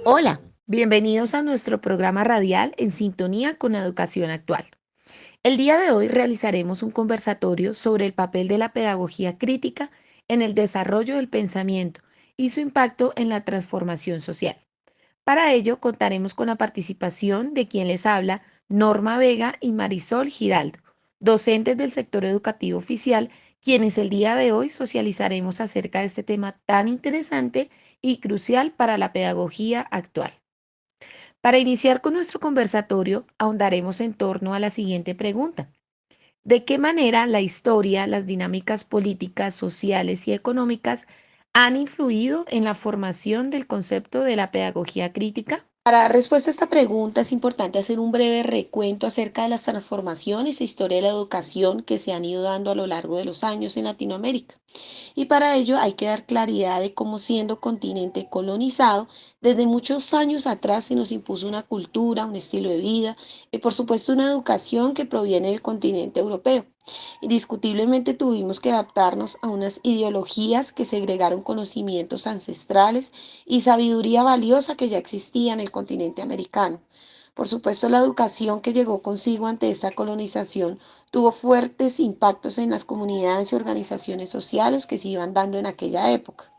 Hola, bienvenidos a nuestro programa radial en sintonía con la educación actual. El día de hoy realizaremos un conversatorio sobre el papel de la pedagogía crítica en el desarrollo del pensamiento y su impacto en la transformación social. Para ello contaremos con la participación de quien les habla, Norma Vega y Marisol Giraldo, docentes del sector educativo oficial, quienes el día de hoy socializaremos acerca de este tema tan interesante y crucial para la pedagogía actual. Para iniciar con nuestro conversatorio, ahondaremos en torno a la siguiente pregunta. ¿De qué manera la historia, las dinámicas políticas, sociales y económicas han influido en la formación del concepto de la pedagogía crítica? Para dar respuesta a esta pregunta es importante hacer un breve recuento acerca de las transformaciones e historia de la educación que se han ido dando a lo largo de los años en Latinoamérica. Y para ello hay que dar claridad de cómo siendo continente colonizado, desde muchos años atrás se nos impuso una cultura, un estilo de vida y por supuesto una educación que proviene del continente europeo. Indiscutiblemente tuvimos que adaptarnos a unas ideologías que segregaron conocimientos ancestrales y sabiduría valiosa que ya existía en el continente americano. Por supuesto, la educación que llegó consigo ante esta colonización tuvo fuertes impactos en las comunidades y organizaciones sociales que se iban dando en aquella época.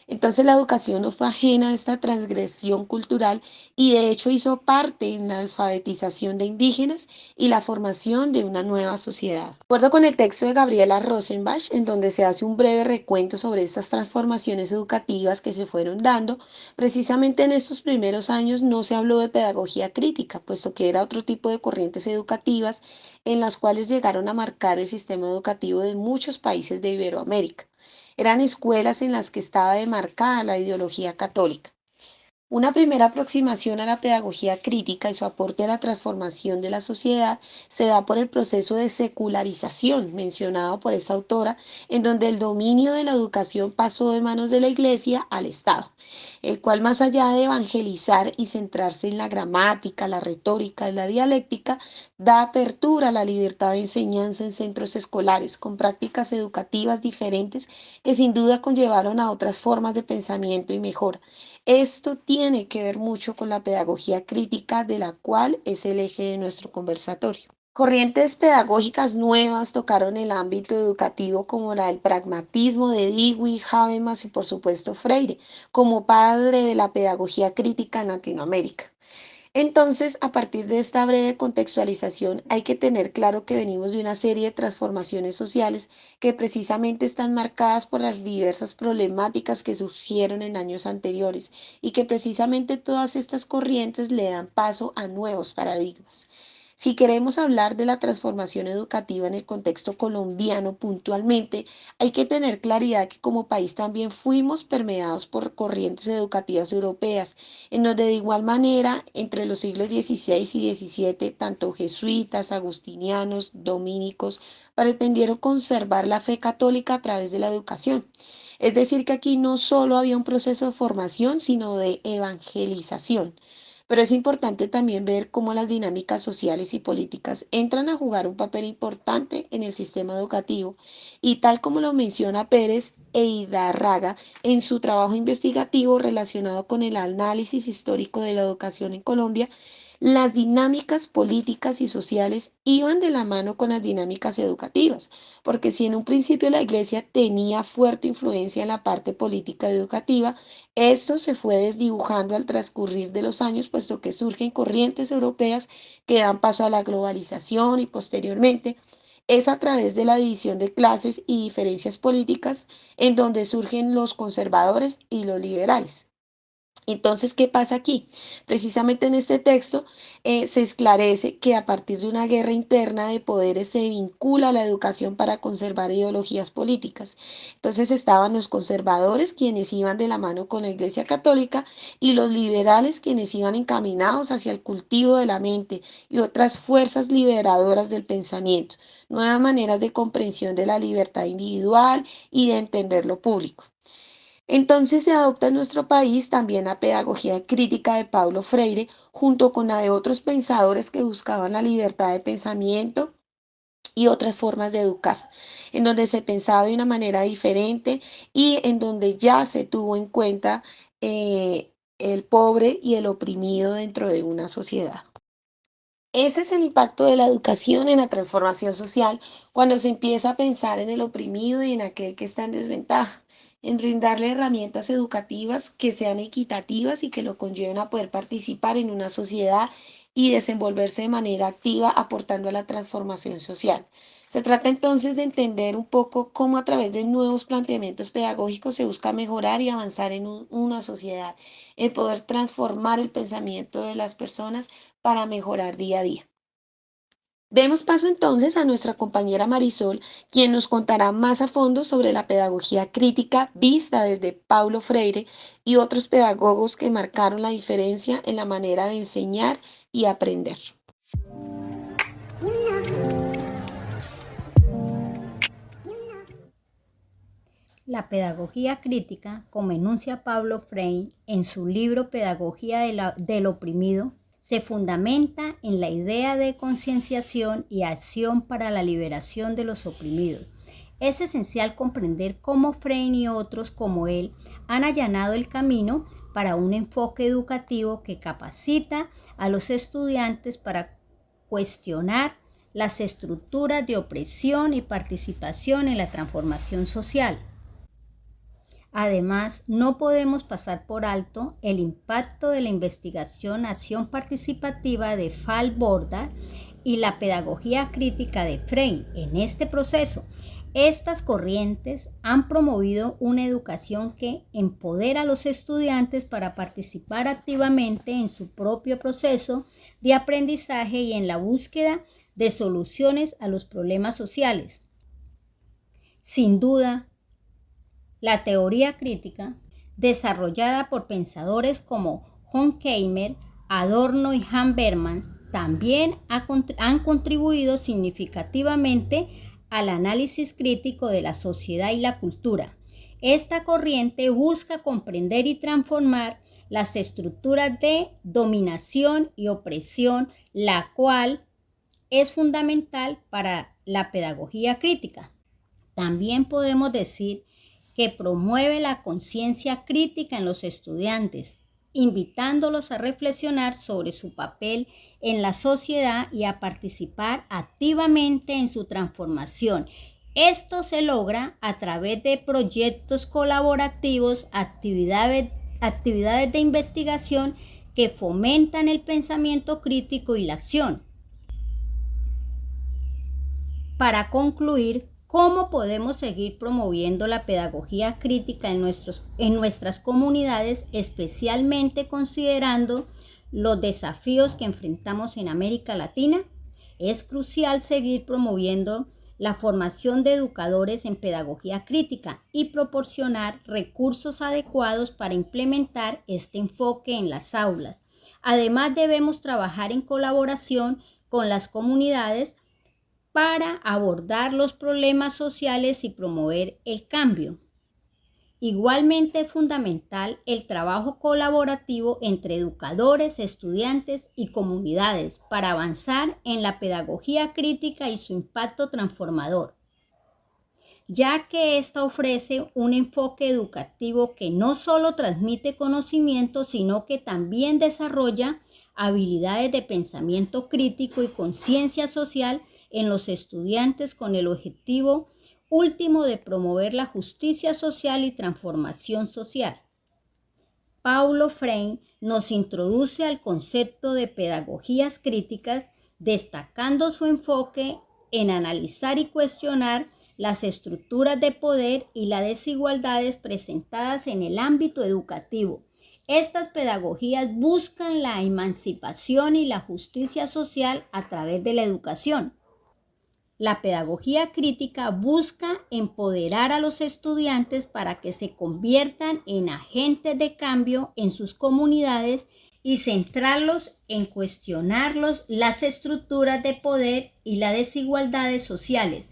Entonces la educación no fue ajena a esta transgresión cultural y de hecho hizo parte en la alfabetización de indígenas y la formación de una nueva sociedad. De acuerdo con el texto de Gabriela Rosenbach, en donde se hace un breve recuento sobre estas transformaciones educativas que se fueron dando, precisamente en estos primeros años no se habló de pedagogía crítica, puesto que era otro tipo de corrientes educativas en las cuales llegaron a marcar el sistema educativo de muchos países de Iberoamérica. Eran escuelas en las que estaba demarcada la ideología católica. Una primera aproximación a la pedagogía crítica y su aporte a la transformación de la sociedad se da por el proceso de secularización mencionado por esta autora, en donde el dominio de la educación pasó de manos de la Iglesia al Estado, el cual más allá de evangelizar y centrarse en la gramática, la retórica y la dialéctica, da apertura a la libertad de enseñanza en centros escolares, con prácticas educativas diferentes que sin duda conllevaron a otras formas de pensamiento y mejora. Esto tiene que ver mucho con la pedagogía crítica, de la cual es el eje de nuestro conversatorio. Corrientes pedagógicas nuevas tocaron el ámbito educativo como la del pragmatismo de Dewey, Habermas y por supuesto Freire, como padre de la pedagogía crítica en Latinoamérica. Entonces, a partir de esta breve contextualización, hay que tener claro que venimos de una serie de transformaciones sociales que precisamente están marcadas por las diversas problemáticas que surgieron en años anteriores y que precisamente todas estas corrientes le dan paso a nuevos paradigmas. Si queremos hablar de la transformación educativa en el contexto colombiano puntualmente, hay que tener claridad que como país también fuimos permeados por corrientes educativas europeas en donde de igual manera, entre los siglos XVI y XVII, tanto jesuitas, agustinianos, dominicos, pretendieron conservar la fe católica a través de la educación. Es decir, que aquí no solo había un proceso de formación, sino de evangelización. Pero es importante también ver cómo las dinámicas sociales y políticas entran a jugar un papel importante en el sistema educativo y tal como lo menciona Pérez e Hidarraga, en su trabajo investigativo relacionado con el análisis histórico de la educación en Colombia, las dinámicas políticas y sociales iban de la mano con las dinámicas educativas, porque si en un principio la Iglesia tenía fuerte influencia en la parte política educativa, esto se fue desdibujando al transcurrir de los años, puesto que surgen corrientes europeas que dan paso a la globalización y posteriormente es a través de la división de clases y diferencias políticas en donde surgen los conservadores y los liberales. Entonces, ¿qué pasa aquí? Precisamente en este texto se esclarece que a partir de una guerra interna de poderes se vincula la educación para conservar ideologías políticas. Entonces estaban los conservadores, quienes iban de la mano con la Iglesia Católica, y los liberales, quienes iban encaminados hacia el cultivo de la mente y otras fuerzas liberadoras del pensamiento, nuevas maneras de comprensión de la libertad individual y de entender lo público. Entonces se adopta en nuestro país también la pedagogía crítica de Paulo Freire, junto con la de otros pensadores que buscaban la libertad de pensamiento y otras formas de educar, en donde se pensaba de una manera diferente y en donde ya se tuvo en cuenta el pobre y el oprimido dentro de una sociedad. Ese es el impacto de la educación en la transformación social cuando se empieza a pensar en el oprimido y en aquel que está en desventaja, en brindarle herramientas educativas que sean equitativas y que lo conlleven a poder participar en una sociedad y desenvolverse de manera activa aportando a la transformación social. Se trata entonces de entender un poco cómo a través de nuevos planteamientos pedagógicos se busca mejorar y avanzar en una sociedad, en poder transformar el pensamiento de las personas para mejorar día a día. Demos paso entonces a nuestra compañera Marisol, quien nos contará más a fondo sobre la pedagogía crítica vista desde Paulo Freire y otros pedagogos que marcaron la diferencia en la manera de enseñar y aprender. La pedagogía crítica, como enuncia Paulo Freire en su libro Pedagogía del oprimido, se fundamenta en la idea de concienciación y acción para la liberación de los oprimidos. Es esencial comprender cómo Freire y otros como él han allanado el camino para un enfoque educativo que capacita a los estudiantes para cuestionar las estructuras de opresión y participación en la transformación social. Además, no podemos pasar por alto el impacto de la investigación acción participativa de Fall-Bordar y la pedagogía crítica de Freire en este proceso. Estas corrientes han promovido una educación que empodera a los estudiantes para participar activamente en su propio proceso de aprendizaje y en la búsqueda de soluciones a los problemas sociales. Sin duda, la teoría crítica, desarrollada por pensadores como Horkheimer, Adorno y Hans Bermas, también han contribuido significativamente al análisis crítico de la sociedad y la cultura. Esta corriente busca comprender y transformar las estructuras de dominación y opresión, la cual es fundamental para la pedagogía crítica. También podemos decir que promueve la conciencia crítica en los estudiantes, invitándolos a reflexionar sobre su papel en la sociedad y a participar activamente en su transformación. Esto se logra a través de proyectos colaborativos, actividades de investigación que fomentan el pensamiento crítico y la acción. Para concluir, ¿cómo podemos seguir promoviendo la pedagogía crítica en nuestras comunidades, especialmente considerando los desafíos que enfrentamos en América Latina? Es crucial seguir promoviendo la formación de educadores en pedagogía crítica y proporcionar recursos adecuados para implementar este enfoque en las aulas. Además, debemos trabajar en colaboración con las comunidades para abordar los problemas sociales y promover el cambio. Igualmente es fundamental el trabajo colaborativo entre educadores, estudiantes y comunidades para avanzar en la pedagogía crítica y su impacto transformador, ya que ésta ofrece un enfoque educativo que no solo transmite conocimiento, sino que también desarrolla habilidades de pensamiento crítico y conciencia social en los estudiantes con el objetivo último de promover la justicia social y transformación social. Paulo Freire nos introduce al concepto de pedagogías críticas, destacando su enfoque en analizar y cuestionar las estructuras de poder y las desigualdades presentadas en el ámbito educativo. Estas pedagogías buscan la emancipación y la justicia social a través de la educación. La pedagogía crítica busca empoderar a los estudiantes para que se conviertan en agentes de cambio en sus comunidades y centrarlos en cuestionar las estructuras de poder y las desigualdades sociales.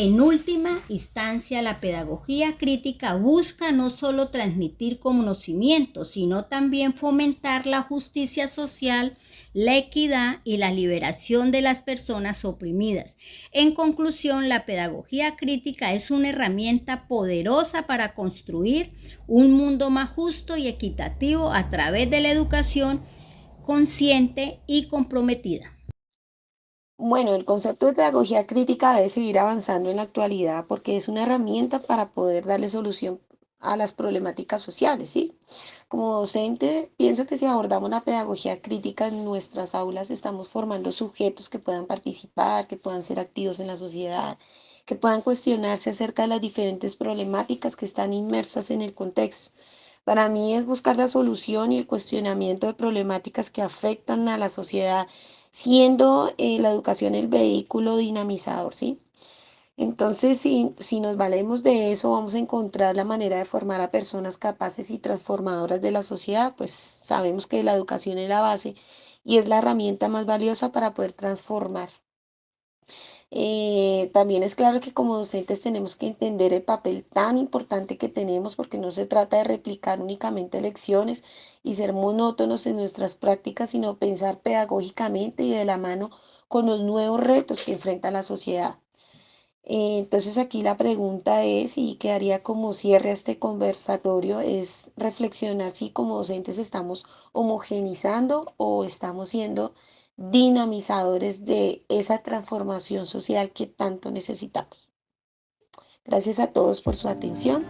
En última instancia, la pedagogía crítica busca no solo transmitir conocimiento, sino también fomentar la justicia social, la equidad y la liberación de las personas oprimidas. En conclusión, la pedagogía crítica es una herramienta poderosa para construir un mundo más justo y equitativo a través de la educación consciente y comprometida. Bueno, el concepto de pedagogía crítica debe seguir avanzando en la actualidad porque es una herramienta para poder darle solución a las problemáticas sociales, ¿sí? Como docente, pienso que si abordamos la pedagogía crítica en nuestras aulas, estamos formando sujetos que puedan participar, que puedan ser activos en la sociedad, que puedan cuestionarse acerca de las diferentes problemáticas que están inmersas en el contexto. Para mí es buscar la solución y el cuestionamiento de problemáticas que afectan a la sociedad, siendo la educación el vehículo dinamizador, ¿sí? Entonces, si nos valemos de eso, vamos a encontrar la manera de formar a personas capaces y transformadoras de la sociedad, pues sabemos que la educación es la base y es la herramienta más valiosa para poder transformar. También es claro que como docentes tenemos que entender el papel tan importante que tenemos porque no se trata de replicar únicamente lecciones y ser monótonos en nuestras prácticas, sino pensar pedagógicamente y de la mano con los nuevos retos que enfrenta la sociedad. Entonces aquí la pregunta es, y quedaría como cierre a este conversatorio, es reflexionar si como docentes estamos homogenizando o estamos siendo dinamizadores de esa transformación social que tanto necesitamos. Gracias a todos por su atención.